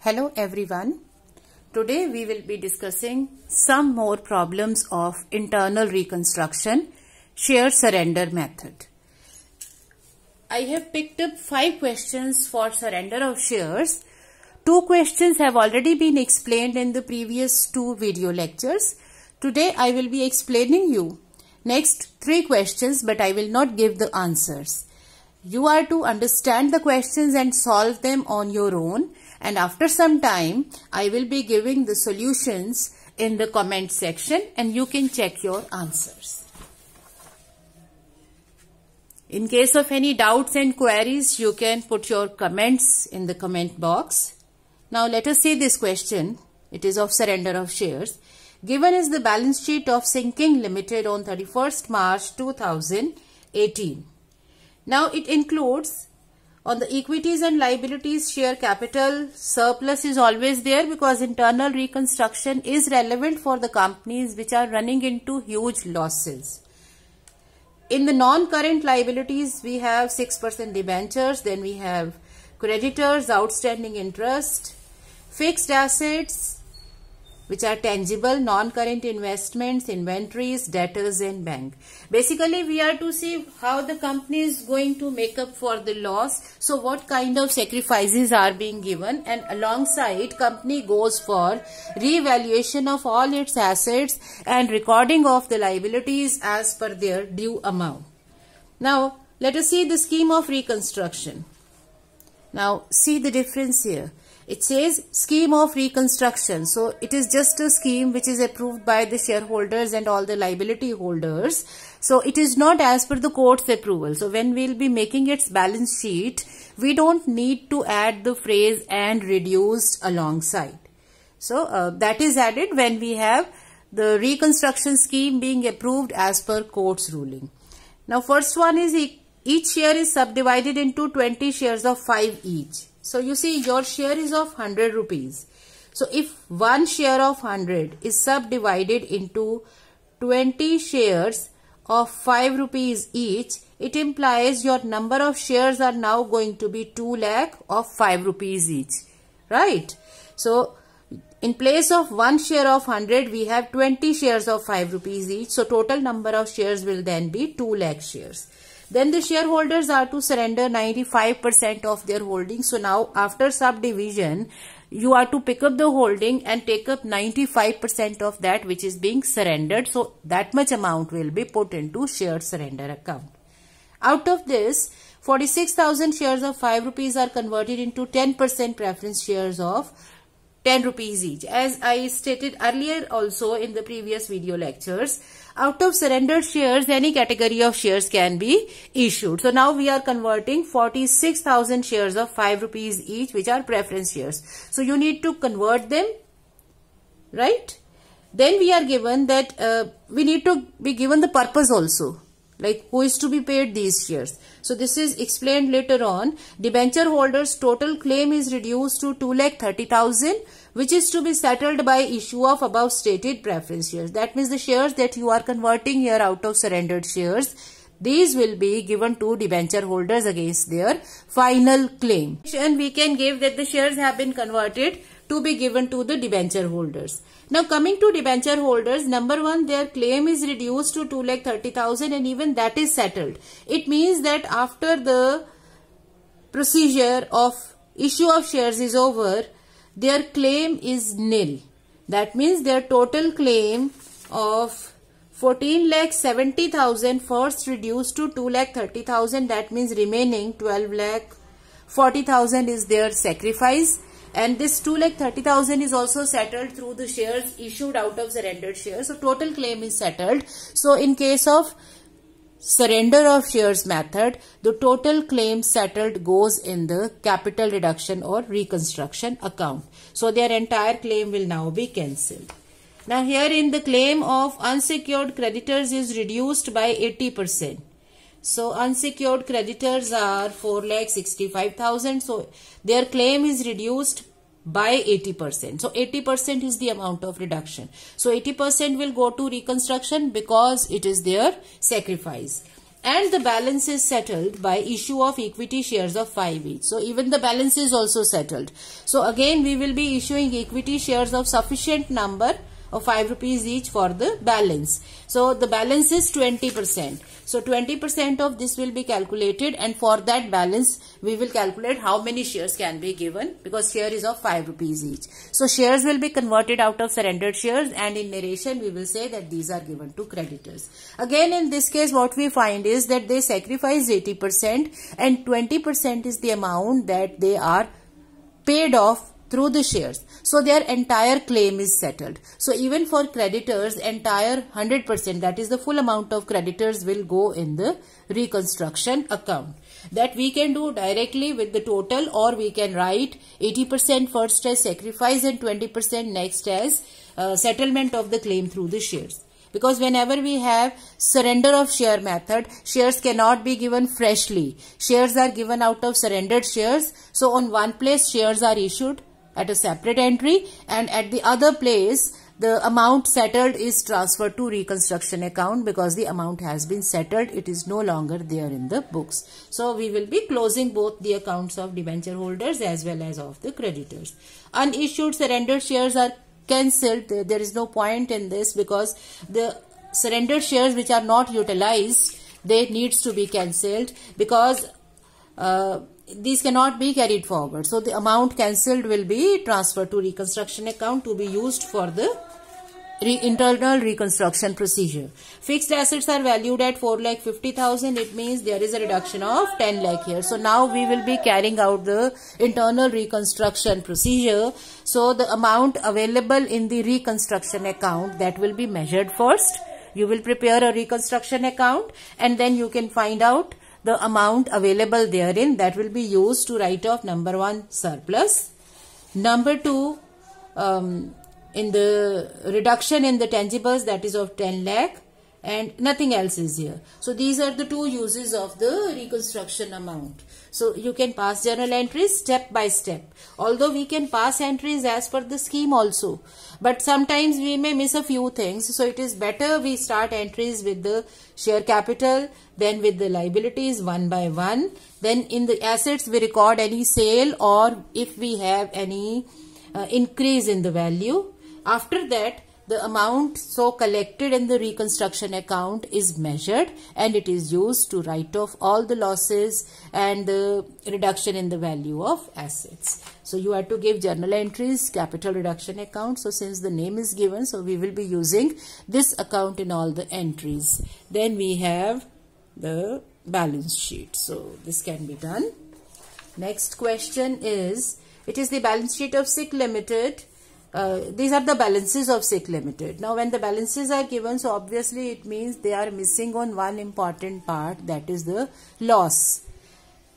Hello everyone. Today we will be discussing some more problems of internal reconstruction, share surrender method. I have picked up 5 questions for surrender of shares. 2 questions have already been explained in the previous 2 video lectures. Today I will be explaining you next 3 questions, but I will not give the answers. You are to understand the questions and solve them on your own, and after some time I will be giving the solutions in the comment section and you can check your answers. In case of any doubts and queries, you can put your comments in the comment box. Now let us see this question. It is of surrender of shares. Given is the balance sheet of Sinking Limited on 31st March 2018. Now it includes on the equities and liabilities share capital. Surplus is always there because internal reconstruction is relevant for the companies which are running into huge losses. In the non-current liabilities, we have 6% debentures, then we have creditors, outstanding interest, fixed assets which are tangible, non-current investments, inventories, debtors and bank. Basically, we are to see how the company is going to make up for the loss. So what kind of sacrifices are being given, and alongside company goes for revaluation of all its assets and recording of the liabilities as per their due amount. Now let us see the scheme of reconstruction. Now see the difference here. It says scheme of reconstruction. So it is just a scheme which is approved by the shareholders and all the liability holders. So it is not as per the court's approval. So when we will be making its balance sheet, we don't need to add the phrase and reduced alongside. So that is added when we have the reconstruction scheme being approved as per court's ruling. Now first one is each share is subdivided into 20 shares of 5 each. So you see your share is of 100 rupees. So if one share of 100 is subdivided into 20 shares of 5 rupees each, it implies your number of shares are now going to be 2 lakh of 5 rupees each. Right? So in place of one share of 100, we have 20 shares of 5 rupees each. So total number of shares will then be 2 lakh shares. Then the shareholders are to surrender 95% of their holding. So now after subdivision, you are to pick up the holding and take up 95% of that which is being surrendered. So that much amount will be put into share surrender account. Out of this, 46,000 shares of 5 rupees are converted into 10% preference shares of 10 rupees each. As I stated earlier also in the previous video lectures, out of surrendered shares, any category of shares can be issued. So now we are converting 46,000 shares of 5 rupees each, which are preference shares. So you need to convert them, right? Then we are given that we need to be given the purpose also, like who is to be paid these shares. So this is explained later on. Debenture holders' total claim is reduced to 2,30,000, which is to be settled by issue of above stated preference shares. That means the shares that you are converting here out of surrendered shares, these will be given to debenture holders against their final claim. And we can give that the shares have been converted to be given to the debenture holders. Now coming to debenture holders, number 1, their claim is reduced to 2,30,000 and even that is settled. It means that after the procedure of issue of shares is over, their claim is nil. That means their total claim of 14,70,000 first reduced to 2,30,000. That means remaining 12,40,000 is their sacrifice. And this 2,30,000 is also settled through the shares issued out of surrendered shares. So total claim is settled. So in case of surrender of shares method, the total claim settled goes in the capital reduction or reconstruction account. So their entire claim will now be cancelled. Now here in the claim of unsecured creditors is reduced by 80%. So unsecured creditors are 4,65,000. So their claim is reduced by 80%. So 80% is the amount of reduction. So 80% will go to reconstruction because it is their sacrifice. and the balance is settled by issue of equity shares of 5 each. So even the balance is also settled. So again we will be issuing equity shares of sufficient number of 5 rupees each for the balance. So the balance is 20%. So 20% of this will be calculated, and for that balance we will calculate how many shares can be given, because share is of 5 rupees each. So shares will be converted out of surrendered shares, and in narration we will say that these are given to creditors. Again in this case what we find is that they sacrifice 80% and 20% is the amount that they are paid off through the shares. So their entire claim is settled. So even for creditors, entire 100%, that is the full amount of creditors, will go in the reconstruction account. That we can do directly with the total, or we can write 80% first as sacrifice and 20% next as settlement of the claim through the shares. Because whenever we have surrender of share method, shares cannot be given freshly. Shares are given out of surrendered shares. So on one place shares are issued at a separate entry, and at the other place the amount settled is transferred to reconstruction account, because the amount has been settled. It is no longer there in the books. So we will be closing both the accounts of debenture holders as well as of the creditors. Unissued surrendered shares are cancelled. There is no point in this, because the surrendered shares which are not utilized, they needs to be cancelled, because these cannot be carried forward. So the amount cancelled will be transferred to reconstruction account to be used for the internal reconstruction procedure. Fixed assets are valued at 4,50,000. It means there is a reduction of 10 lakh here. So now we will be carrying out the internal reconstruction procedure. So the amount available in the reconstruction account, that will be measured first. You will prepare a reconstruction account, and then you can find out the amount available therein. That will be used to write off number 1 surplus, number 2 in the reduction in the tangibles, that is of 10 lakh, and nothing else is here. So these are the two uses of the reconstruction amount. So you can pass journal entries step by step. Although we can pass entries as per the scheme also, but sometimes we may miss a few things. So it is better we start entries with the share capital, then with the liabilities one by one. Then in the assets we record any sale, or if we have any increase in the value. After that, the amount so collected in the reconstruction account is measured, and it is used to write off all the losses and the reduction in the value of assets. So you have to give journal entries, capital reduction account. So since the name is given, so we will be using this account in all the entries. Then we have the balance sheet. So this can be done. Next question is, it is the balance sheet of SIC Limited. These are the balances of SIC Limited. Now when the balances are given, so obviously it means they are missing on one important part, that is the loss.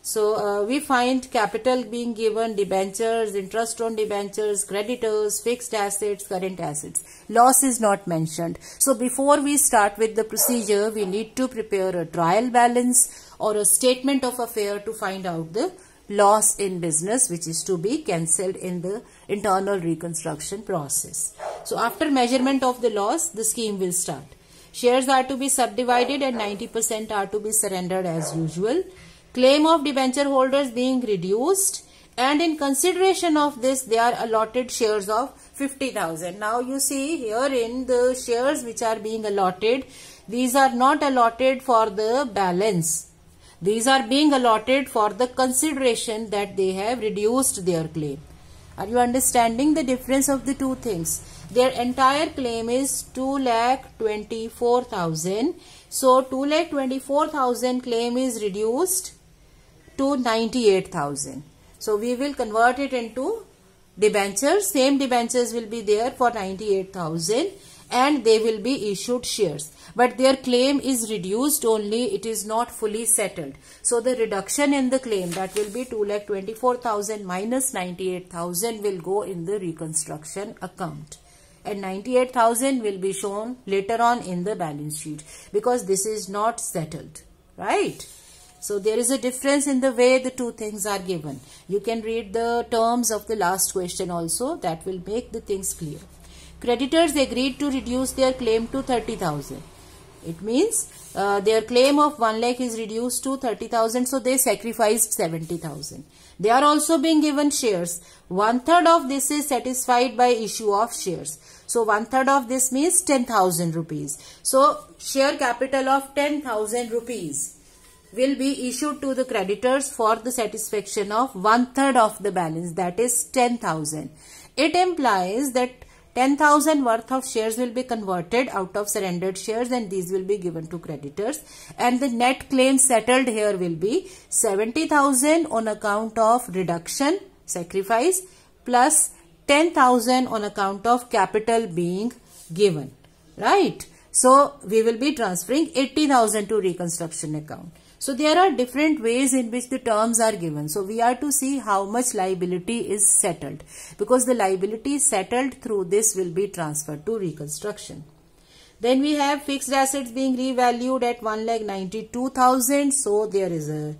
So we find capital being given, debentures, interest on debentures, creditors, fixed assets, current assets. Loss is not mentioned. So before we start with the procedure, we need to prepare a trial balance or a statement of affair to find out the loss in business, which is to be cancelled in the internal reconstruction process. So after measurement of the loss, the scheme will start. Shares are to be subdivided and 90% are to be surrendered as usual. Claim of debenture holders being reduced, and in consideration of this they are allotted shares of 50,000. Now you see here in the shares which are being allotted, these are not allotted for the balance. These are being allotted for the consideration that they have reduced their claim. Are you understanding the difference of the two things? Their entire claim is 2,24,000. So 2,24,000 claim is reduced to 98,000. So we will convert it into debentures. Same debentures will be there for 98,000, and they will be issued shares. But their claim is reduced only, it is not fully settled. So the reduction in the claim, that will be 2,24,000 minus 98,000 will go in the reconstruction account. And 98,000 will be shown later on in the balance sheet, because this is not settled, right? So there is a difference in the way the two things are given. You can read the terms of the last question also, that will make the things clear. Creditors agreed to reduce their claim to 30,000. It means their claim of 1 lakh is reduced to 30,000, so they sacrificed 70,000. They are also being given shares. 1/3 of this is satisfied by issue of shares. So 1/3 of this means 10,000 rupees. So share capital of 10,000 rupees will be issued to the creditors for the satisfaction of 1/3 of the balance, that is 10,000. It implies that 10,000 worth of shares will be converted out of surrendered shares and these will be given to creditors, and the net claim settled here will be 70,000 on account of reduction, sacrifice, plus 10,000 on account of capital being given, right? So we will be transferring 80,000 to reconstruction account. So there are different ways in which the terms are given. So we are to see how much liability is settled, because the liability settled through this will be transferred to reconstruction. Then we have fixed assets being revalued at 1,92,000. So there is a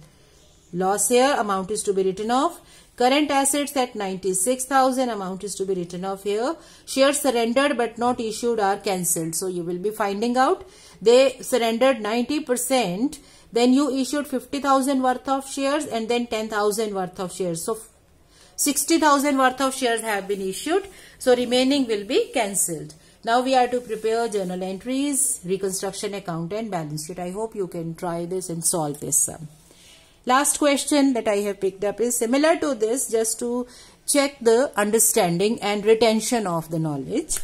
loss here. Amount is to be written off. Current assets at 96,000. Amount is to be written off here. Shares surrendered but not issued are cancelled. So you will be finding out they surrendered 90%. Then you issued 50,000 worth of shares and then 10,000 worth of shares. So 60,000 worth of shares have been issued. So remaining will be cancelled. Now we are to prepare journal entries, reconstruction account and balance sheet. I hope you can try this and solve this sum. Last question that I have picked up is similar to this, just to check the understanding and retention of the knowledge.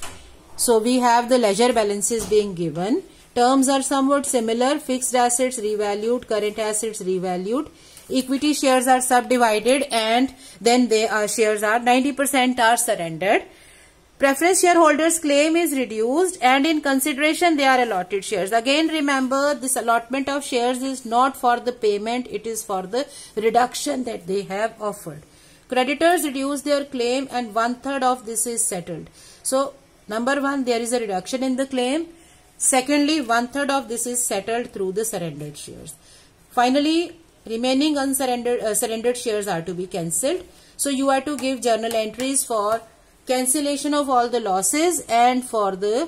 So we have the ledger balances being given. Terms are somewhat similar. Fixed assets revalued, current assets revalued. Equity shares are subdivided and then shares are 90% are surrendered. Preference shareholders claim is reduced and in consideration they are allotted shares. Again remember, this allotment of shares is not for the payment, it is for the reduction that they have offered. Creditors reduce their claim and 1/3 of this is settled. So number one, there is a reduction in the claim. Secondly, 1/3 of this is settled through the surrendered shares. Finally, remaining surrendered shares are to be cancelled. So you are to give journal entries for cancellation of all the losses and for the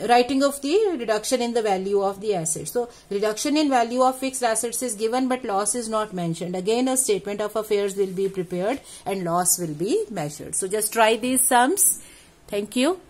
writing of the reduction in the value of the assets. So reduction in value of fixed assets is given but loss is not mentioned. Again a statement of affairs will be prepared and loss will be measured. So just try these sums. Thank you.